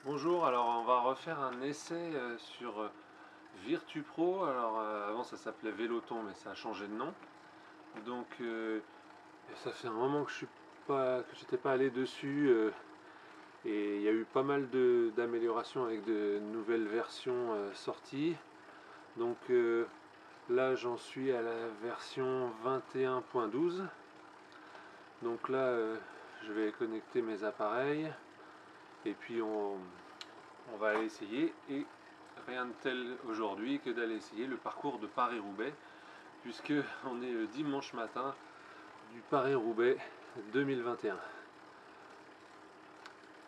Bonjour, alors on va refaire un essai sur VirtuPro. Alors avant ça s'appelait Véloton mais ça a changé de nom. Donc ça fait un moment que j'étais pas allé dessus et il y a eu pas mal d'améliorations avec de nouvelles versions sorties. Donc là j'en suis à la version 21.12. Donc là je vais connecter mes appareils et puis on va aller essayer, et rien de tel aujourd'hui que d'aller essayer le parcours de Paris-Roubaix, puisque on est le dimanche matin du Paris-Roubaix 2021.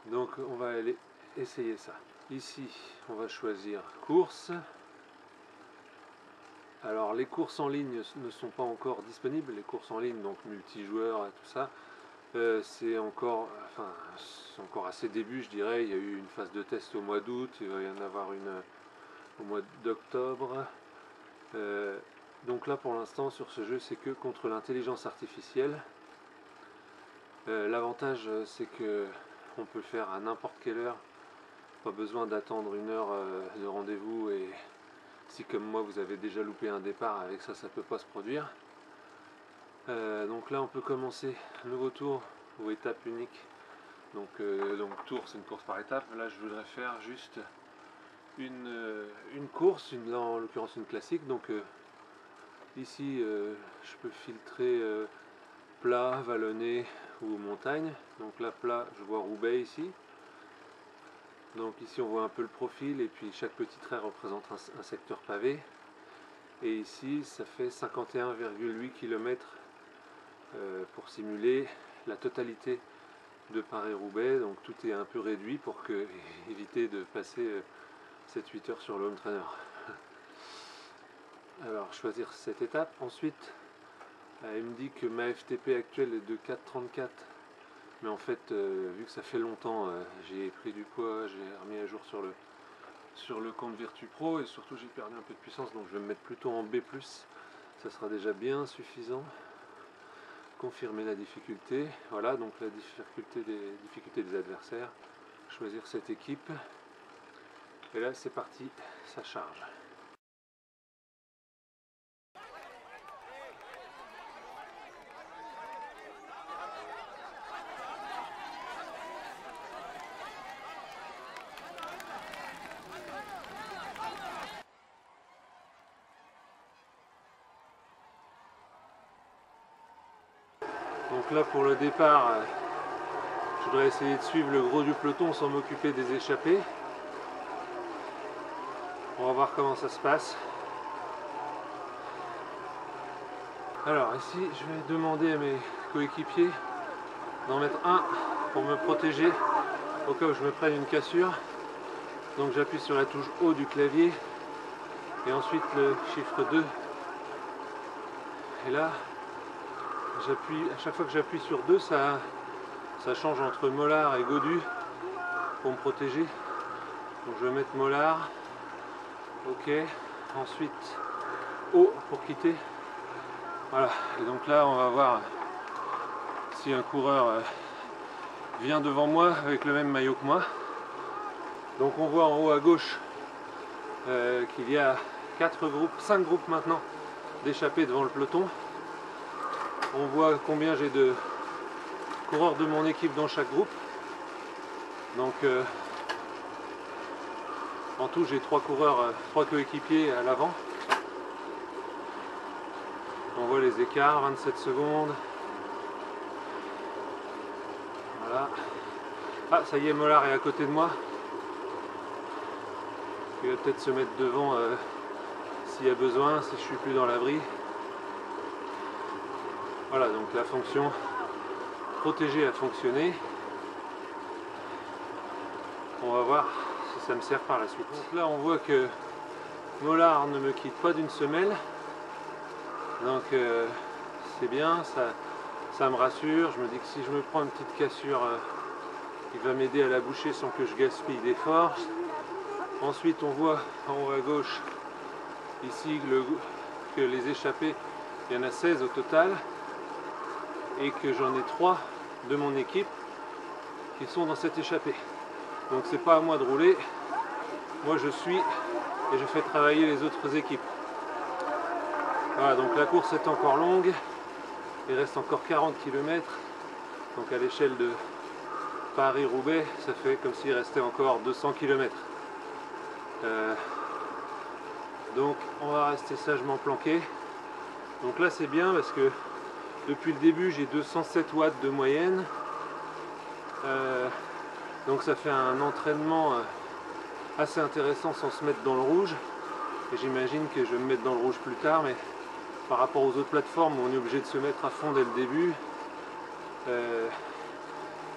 Donc on va aller essayer ça. Ici on va choisir course. Alors les courses en ligne ne sont pas encore disponibles, les courses en ligne donc multijoueurs et tout ça. C'est encore assez début, je dirais. Il y a eu une phase de test au mois d'août, il va y en avoir une au mois d'octobre. Donc là pour l'instant sur ce jeu c'est que contre l'intelligence artificielle. L'avantage c'est que on peut le faire à n'importe quelle heure, pas besoin d'attendre une heure de rendez-vous, et si comme moi vous avez déjà loupé un départ, avec ça ça peut pas se produire. Donc là on peut commencer un nouveau tour ou étape unique. Donc tour c'est une course par étape. Là je voudrais faire juste une course, en l'occurrence une classique. Donc ici je peux filtrer plat, vallonné ou montagne. Donc là plat, je vois Roubaix ici. Donc ici on voit un peu le profil, et puis chaque petit trait représente un secteur pavé. Et ici ça fait 51,8 km pour simuler la totalité de Paris-Roubaix. Donc tout est un peu réduit pour éviter de passer 7-8 heures sur le home trainer. Alors choisir cette étape. Ensuite elle me dit que ma FTP actuelle est de 4,34, mais en fait vu que ça fait longtemps, j'ai pris du poids, j'ai remis à jour sur le compte VirtuPro, et surtout j'ai perdu un peu de puissance, donc je vais me mettre plutôt en B+, ça sera déjà bien suffisant. Confirmer la difficulté, voilà, donc la difficulté des adversaires, choisir cette équipe, et là c'est parti, ça charge. Donc là pour le départ, je voudrais essayer de suivre le gros du peloton sans m'occuper des échappées. On va voir comment ça se passe. Alors ici je vais demander à mes coéquipiers d'en mettre un pour me protéger au cas où je me prenne une cassure. Donc j'appuie sur la touche haut du clavier et ensuite le chiffre 2. Et là j'appuie, à chaque fois que j'appuie sur 2, ça change entre Mollard et Gaudu pour me protéger. Donc je vais mettre Mollard, ok, ensuite O pour quitter. Voilà, et donc là on va voir si un coureur vient devant moi avec le même maillot que moi. Donc on voit en haut à gauche qu'il y a 5 groupes maintenant d'échappés devant le peloton. On voit combien j'ai de coureurs de mon équipe dans chaque groupe. Donc en tout j'ai 3 coéquipiers à l'avant. On voit les écarts, 27 secondes. Voilà. Ah, ça y est, Mollard est à côté de moi. Il va peut-être se mettre devant s'il y a besoin, si je suis plus dans l'abri. Voilà, donc la fonction protéger a fonctionné. On va voir si ça me sert par la suite. Donc là on voit que Mollard ne me quitte pas d'une semelle. Donc c'est bien, ça me rassure. Je me dis que si je me prends une petite cassure, il va m'aider à la boucher sans que je gaspille des forces. Ensuite on voit en haut à gauche ici que les échappés, il y en a 16 au total, et que j'en ai 3 de mon équipe qui sont dans cette échappée. Donc c'est pas à moi de rouler. Moi je suis et je fais travailler les autres équipes. Voilà, donc la course est encore longue. Il reste encore 40 km. Donc à l'échelle de Paris-Roubaix, ça fait comme s'il restait encore 200 km. Donc on va rester sagement planqué. Donc là c'est bien parce que depuis le début j'ai 207 watts de moyenne. Donc ça fait un entraînement assez intéressant sans se mettre dans le rouge. Et j'imagine que je vais me mettre dans le rouge plus tard, mais par rapport aux autres plateformes où on est obligé de se mettre à fond dès le début,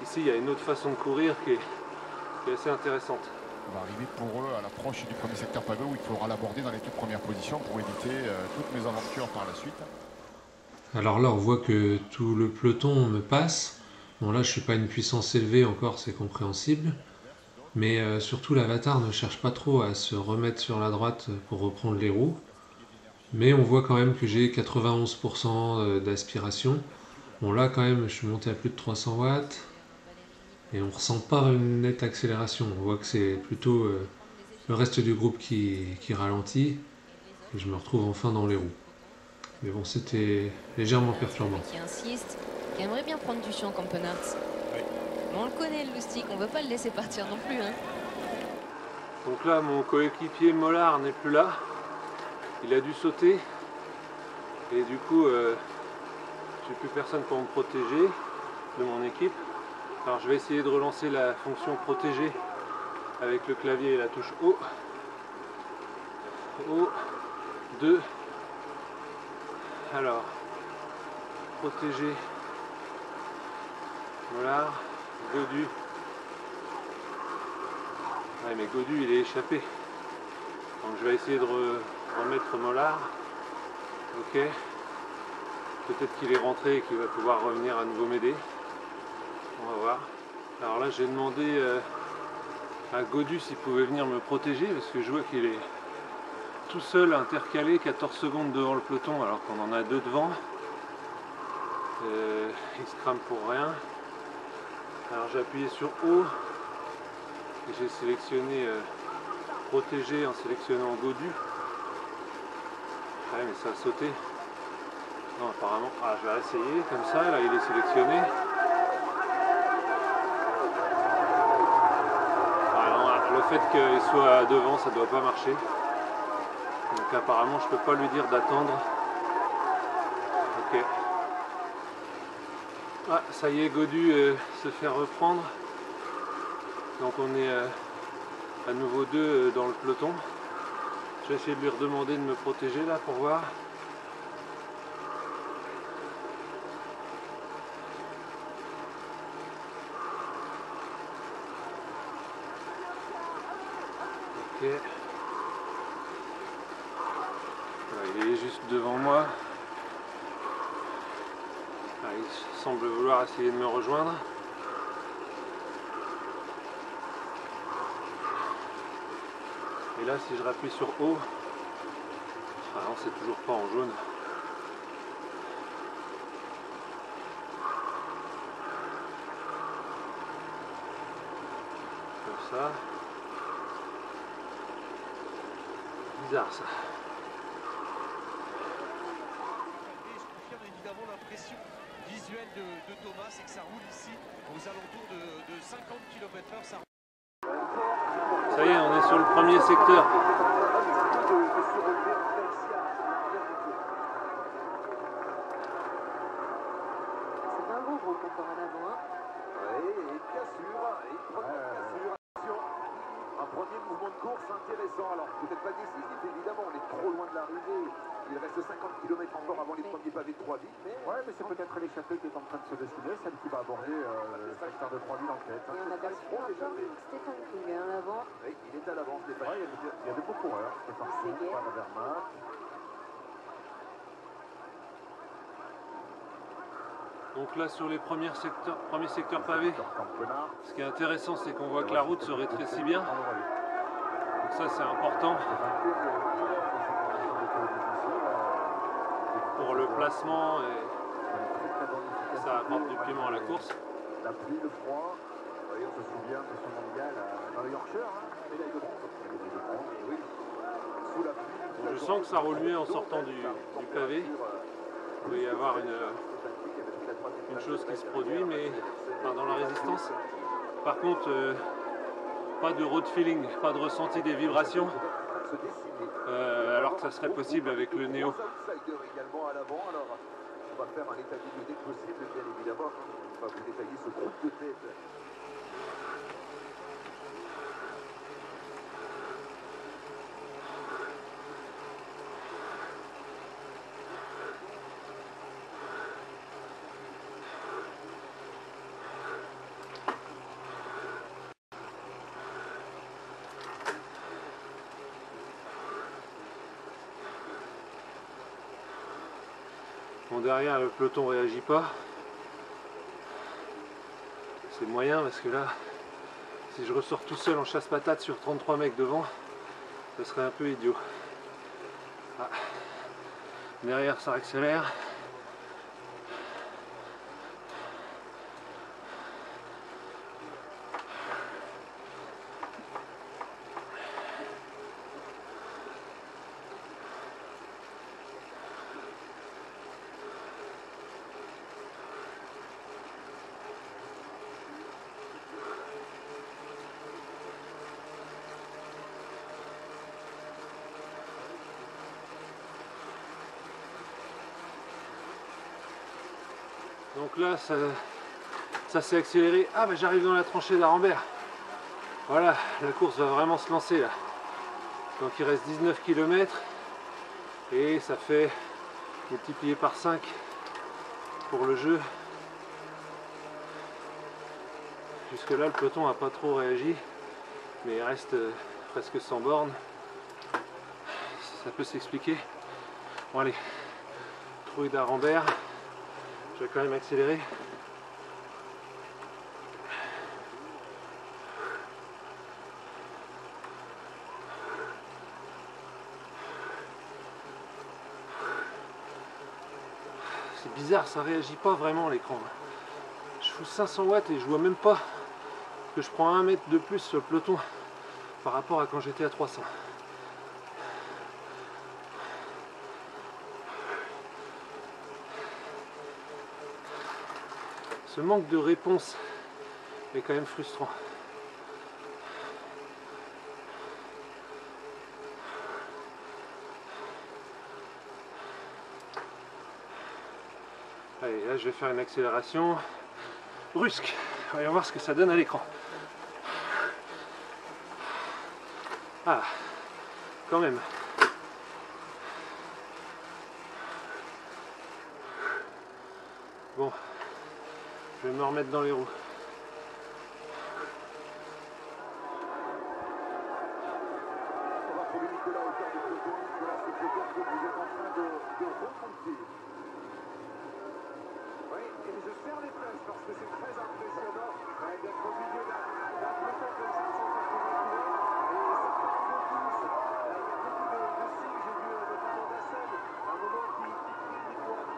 ici il y a une autre façon de courir qui est assez intéressante. On va arriver pour eux à l'approche du premier secteur pavé où il faudra l'aborder dans les toutes premières positions pour éviter toutes mes aventures par la suite. Alors là on voit que tout le peloton me passe. Bon là je suis pas une puissance élevée encore, c'est compréhensible. Mais surtout l'avatar ne cherche pas trop à se remettre sur la droite pour reprendre les roues. Mais on voit quand même que j'ai 91% d'aspiration. Bon là quand même je suis monté à plus de 300 watts. Et on ressent pas une nette accélération. On voit que c'est plutôt le reste du groupe qui ralentit. Et je me retrouve enfin dans les roues. Mais bon, c'était légèrement perturbant. Qui insiste, qui aimerait bien prendre du champ comme Penart. Oui. On le connaît le loustic, on veut pas le laisser partir non plus. Hein. Donc là, mon coéquipier Mollard n'est plus là. Il a dû sauter. Et du coup, j'ai plus personne pour me protéger de mon équipe. Alors je vais essayer de relancer la fonction protéger avec le clavier et la touche O. O, 2. Alors, protéger, Mollard, Godu. Ouais, mais Godu il est échappé. Donc je vais essayer de remettre Mollard. Ok. Peut-être qu'il est rentré et qu'il va pouvoir revenir à nouveau m'aider. On va voir. Alors là j'ai demandé à Godu s'il pouvait venir me protéger parce que je vois qu'il est tout seul intercalé 14 secondes devant le peloton alors qu'on en a deux devant. Il se crame pour rien. Alors j'ai appuyé sur O et j'ai sélectionné protéger en sélectionnant Godu. Ouais mais ça a sauté. Non apparemment. Ah je vais essayer comme ça, là il est sélectionné. Ah non, le fait qu'il soit devant ça doit pas marcher. Donc apparemment je peux pas lui dire d'attendre. Ok. Ah ça y est, Godu se fait reprendre. Donc on est à nouveau deux dans le peloton. Je vais essayer de lui redemander de me protéger là pour voir. Ok. Il est juste devant moi. Il semble vouloir essayer de me rejoindre. Et là, si je rappuie sur O, ah non, c'est toujours pas en jaune. Comme ça. Bizarre ça. L'impression visuelle de Thomas, c'est que ça roule ici aux alentours de 50 km/h. Ça y est, on est sur le premier secteur. C'est un gros groupe encore en avant. Oui, et cassure, un premier mouvement de course intéressant. Alors, peut-être pas décisif, évidemment, on est trop loin de l'arrivée. Il reste 50 km encore avant les premiers pavés de Trois-Villes. Ouais, mais c'est peut-être l'échappée qui est en train de se dessiner, celle qui va aborder le secteur de Trois-Villes en tête. Et on aperçoit encore Stéphane Kung en avant. Oui, il est à l'avance, Stéphane. Ouais, il y a des beaux coureurs. Stéphane Kung, Van Avermaet. Donc là sur les premiers secteurs pavés, ce qui est intéressant c'est qu'on voit que la route se rétrécit bien. Donc ça c'est important pour le placement et ça apporte du piment à la course. La pluie, le froid, on se souvient de son mondial. sens que ça roule mieux en sortant du pavé. Il peut y avoir une chose qui se produit, mais enfin, dans la résistance. Par contre, pas de road feeling, pas de ressenti des vibrations, alors que ça serait possible avec le Néo. Également à l'avant, alors on va faire un état des lieux dès que possible, bien évidemment. On va vous détailler ce groupe de tête. Bon, derrière, le peloton réagit pas. C'est moyen parce que là, si je ressors tout seul en chasse-patate sur 33 mecs devant, ce serait un peu idiot. Ah. Derrière, ça accélère. Donc là, ça s'est accéléré. Ah, bah j'arrive dans la tranchée d'Arambert. Voilà, la course va vraiment se lancer là. Donc il reste 19 km et ça fait multiplié par 5 pour le jeu. Jusque là, le peloton n'a pas trop réagi, mais il reste presque 100 bornes. Ça peut s'expliquer. Bon allez, trouille d'Arambert. Je vais quand même accélérer. C'est bizarre, ça réagit pas vraiment l'écran. Je fous 500 watts et je vois même pas que je prends 1 mètre de plus sur le peloton par rapport à quand j'étais à 300. Ce manque de réponse est quand même frustrant. Allez, là je vais faire une accélération brusque. Voyons voir ce que ça donne à l'écran. Ah, quand même. Bon. Je vais me remettre dans les roues. On va trouver Nicolas au cœur du peloton. Nicolas, c'est peut-être que vous êtes en train de remonter. Oui, et je serre les fesses parce que c'est très impressionnant d'être au milieu d'un peloton comme ça, sans se retrouver. Et ça part de tous. Il y a beaucoup de signes. J'ai vu notamment Dassel, à un moment qui crie le micro à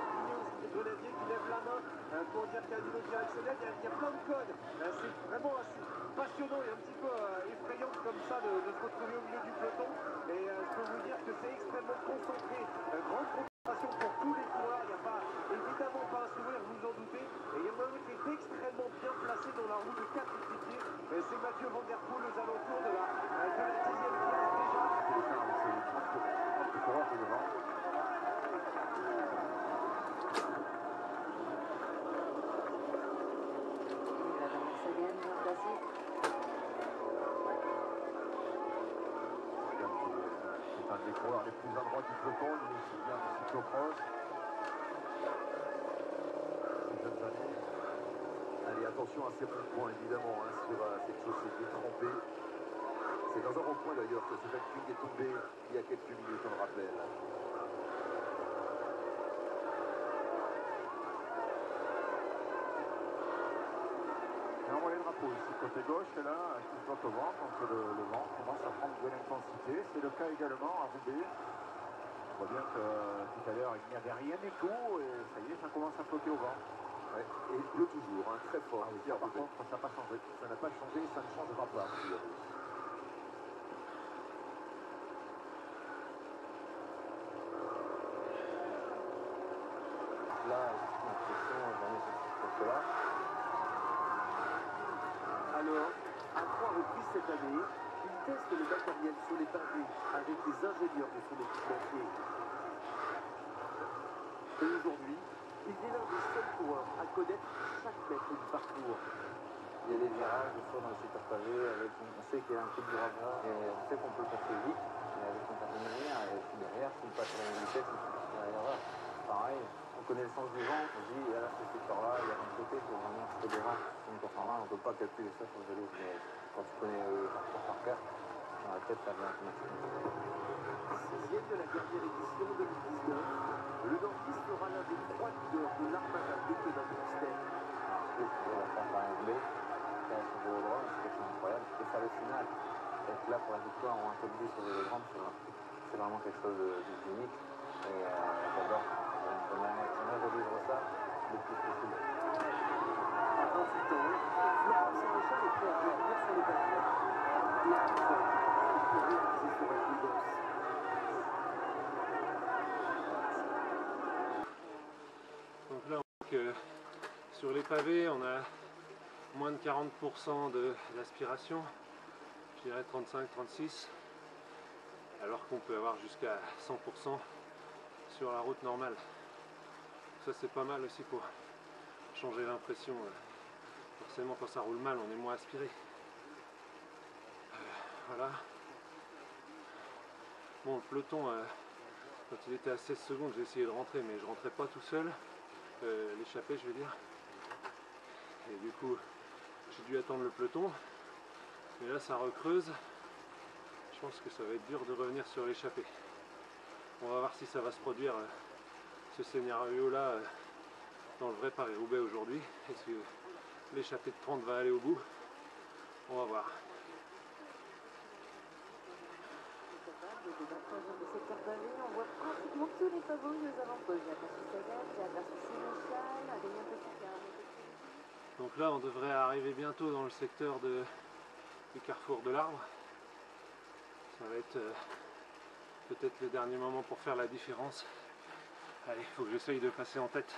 Grenadier qui lève la main pour dire qu'il y a du directionnel. Il y a plein de codes. C'est vraiment assez passionnant et un petit peu effrayant comme ça de se retrouver au milieu du peloton. Et je peux vous dire que c'est extrêmement concentré. Grande concentration pour tous les coureurs. Il n'y a pas, évidemment pas un sourire, vous en doutez. Et il y en a un qui est extrêmement bien placé dans la roue de 4 équipiers. C'est Mathieu Van Der Poel aux alentours de la 10e place déjà. C'est un des coureurs les plus adroits du peloton, il est aussi bien du cyclocross. Ces jeunes années. Allez, attention à ces ronds-points évidemment sur cette chaussée qui est trempée. C'est dans un rond-point d'ailleurs que ce Vettel est tombé il y a quelques minutes, on le rappelle. Et on voit les drapeaux ici, côté gauche, et là, qui flotte au vent, donc le vent commence à prendre de l'intensité. C'est le cas également à Roubaix. On voit bien que tout à l'heure, il n'y avait rien du tout, et ça y est, ça commence à flotter au vent. Ouais, et il pleut toujours, très fort. Ah oui, par contre, ça n'a pas changé. Ça n'a pas changé, ça ne changera pas. À 3 reprises cette année, il teste le matériel sur les pavés avec les ingénieurs de son équipementier. Et aujourd'hui, il est l'un des seuls coureurs à connaître chaque mètre du parcours. Il y a des virages, des fois dans le secteur pavé, on sait qu'il y a un coup de bras et on sait qu'on peut le passer vite, mais avec une certaine manière. Et puis derrière, si on passe à la même vitesse, il y a l'erreur. Pareil, on connaît le sens du vent, on se dit, là, ce secteur-là, il y a un côté pour vraiment un peu de vent. Sur une course en main, on ne peut pas calculer ça sur le vélo, mais quand tu connais le parcours par cœur, dans la tête, ça vient automatiquement. 6e de la dernière édition 2019, le Nordiste sera l'un des 3 leaders de l'armada de Conan Münster. Ensuite, on va faire par un blé. Sur le vélodrome, c'est quelque chose d'incroyable. Et faire le final, être là pour la victoire ou un top 10 sur le vélodrome, c'est vraiment quelque chose d'unique. Et j'adore. J'aimerais revivre ça le plus possible. À 28 ans, Florent Sénéchal est prêt à revenir sur les pavés. Et à tout faire pour réaliser son rêve de gosse. Donc là, on voit que sur les pavés, on a moins de 40% d'aspiration, je dirais 35-36, alors qu'on peut avoir jusqu'à 100% sur la route normale. Ça c'est pas mal aussi pour changer l'impression. Forcément quand ça roule mal, on est moins aspiré. Voilà. Bon, le peloton, quand il était à 16 secondes, j'ai essayé de rentrer, mais je rentrais pas tout seul. L'échappée, je veux dire. Et du coup, j'ai dû attendre le peloton. Mais là, ça recreuse. Je pense que ça va être dur de revenir sur l'échappée. On va voir si ça va se produire ce scénario-là dans le vrai Paris-Roubaix aujourd'hui. Est-ce que l'échappée de 30 va aller au bout? On va voir. De 23 de secteur pavé, on voit pratiquement tous les favoris aux avant-postes. J'ai aperçu Sagan, j'ai aperçu Sénéchal, Adrien Petit qui a remonté. Donc là, on devrait arriver bientôt dans le secteur du carrefour de l'Arbre. Ça va être peut-être le dernier moment pour faire la différence. Allez, il faut que j'essaye de passer en tête.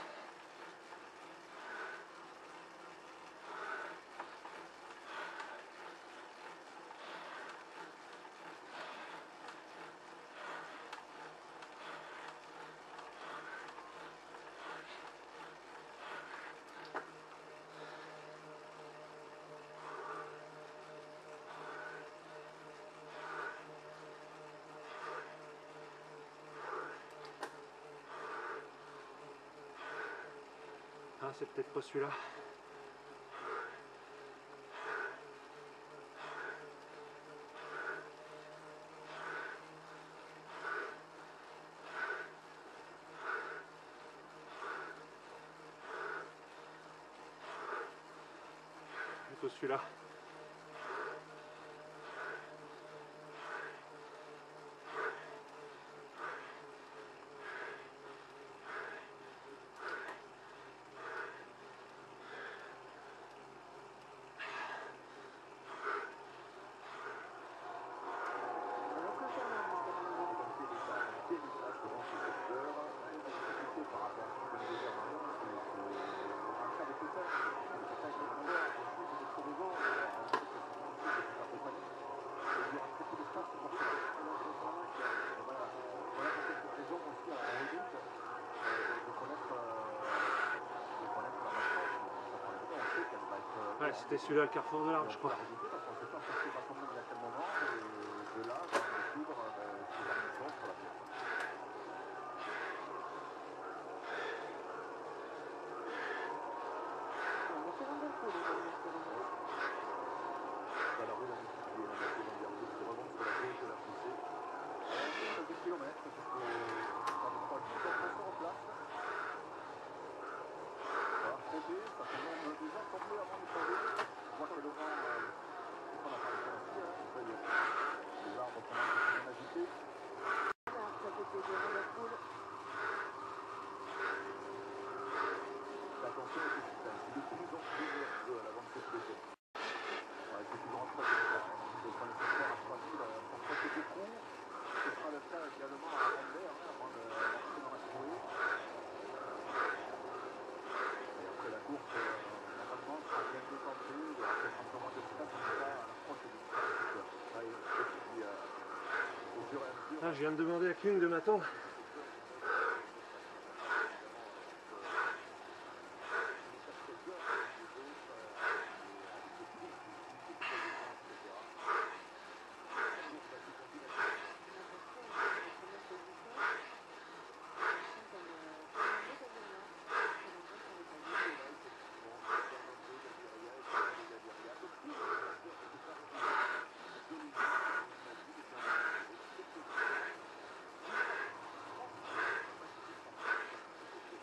Ah, c'est peut-être pas celui-là. Plutôt celui-là. Ouais, c'était celui-là, le carrefour de l'Arbre, je crois. Ah, je viens de demander à Kung de m'attendre.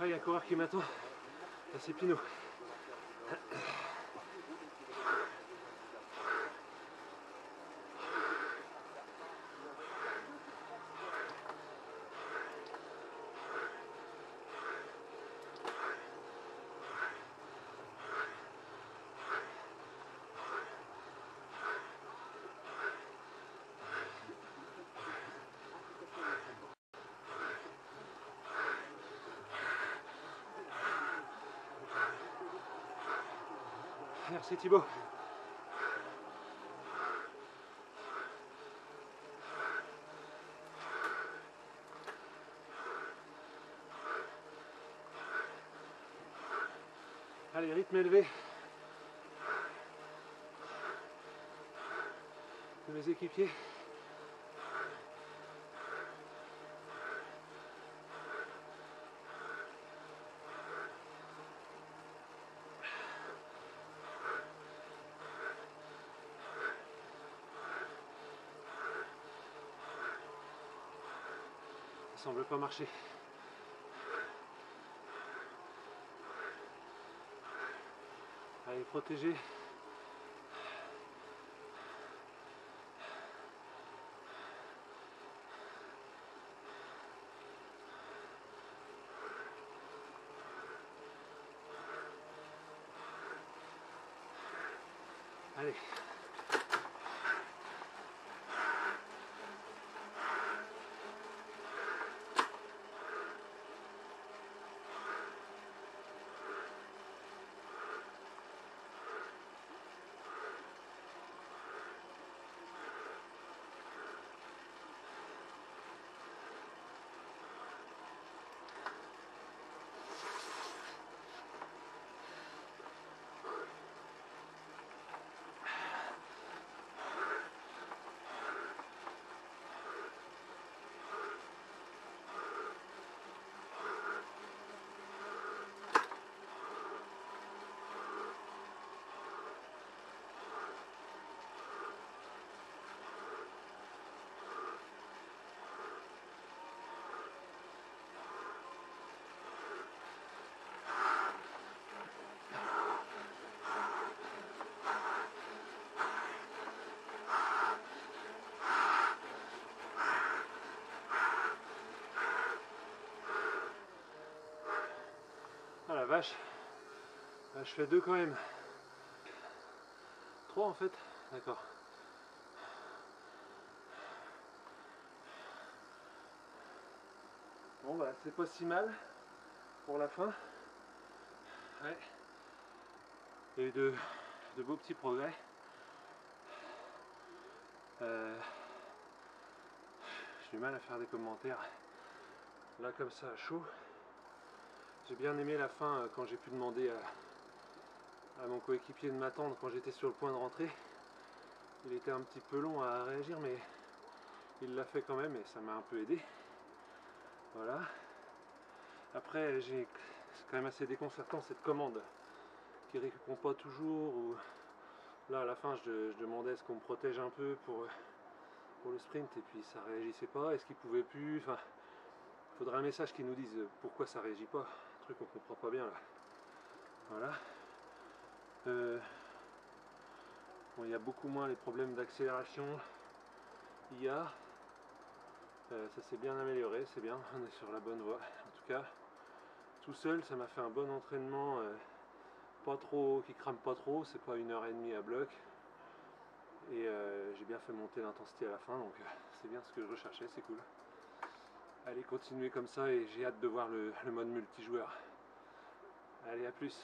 Ah, il y a un coureur qui m'attend. Ah, c'est Pinot. Merci Thibaut. Allez, rythme élevé de mes équipiers. Ça semble pas marcher. Allez, protégé. Allez. Ah la vache, là, je fais 2 quand même. 3 en fait, d'accord. Bon bah c'est pas si mal pour la fin. Ouais. Il y a eu de beaux petits progrès. J'ai du mal à faire des commentaires là comme ça à chaud. J'ai bien aimé la fin quand j'ai pu demander à mon coéquipier de m'attendre quand j'étais sur le point de rentrer. Il était un petit peu long à réagir mais il l'a fait quand même et ça m'a un peu aidé. Voilà. Après c'est quand même assez déconcertant cette commande qui répond pas toujours. Ou là à la fin je demandais est-ce qu'on me protège un peu pour le sprint et puis ça réagissait pas. Est-ce qu'il pouvait plus? Enfin, il faudrait un message qui nous dise pourquoi ça réagit pas. Un truc qu'on comprend pas bien là. Voilà. Bon, il y a beaucoup moins les problèmes d'accélération. Ça s'est bien amélioré, c'est bien, on est sur la bonne voie. En tout cas, tout seul, ça m'a fait un bon entraînement, pas trop, qui crame pas trop, c'est pas 1h30 à bloc. Et j'ai bien fait monter l'intensité à la fin, donc c'est bien ce que je recherchais, c'est cool. Allez, continuez comme ça et j'ai hâte de voir le mode multijoueur. Allez, à plus.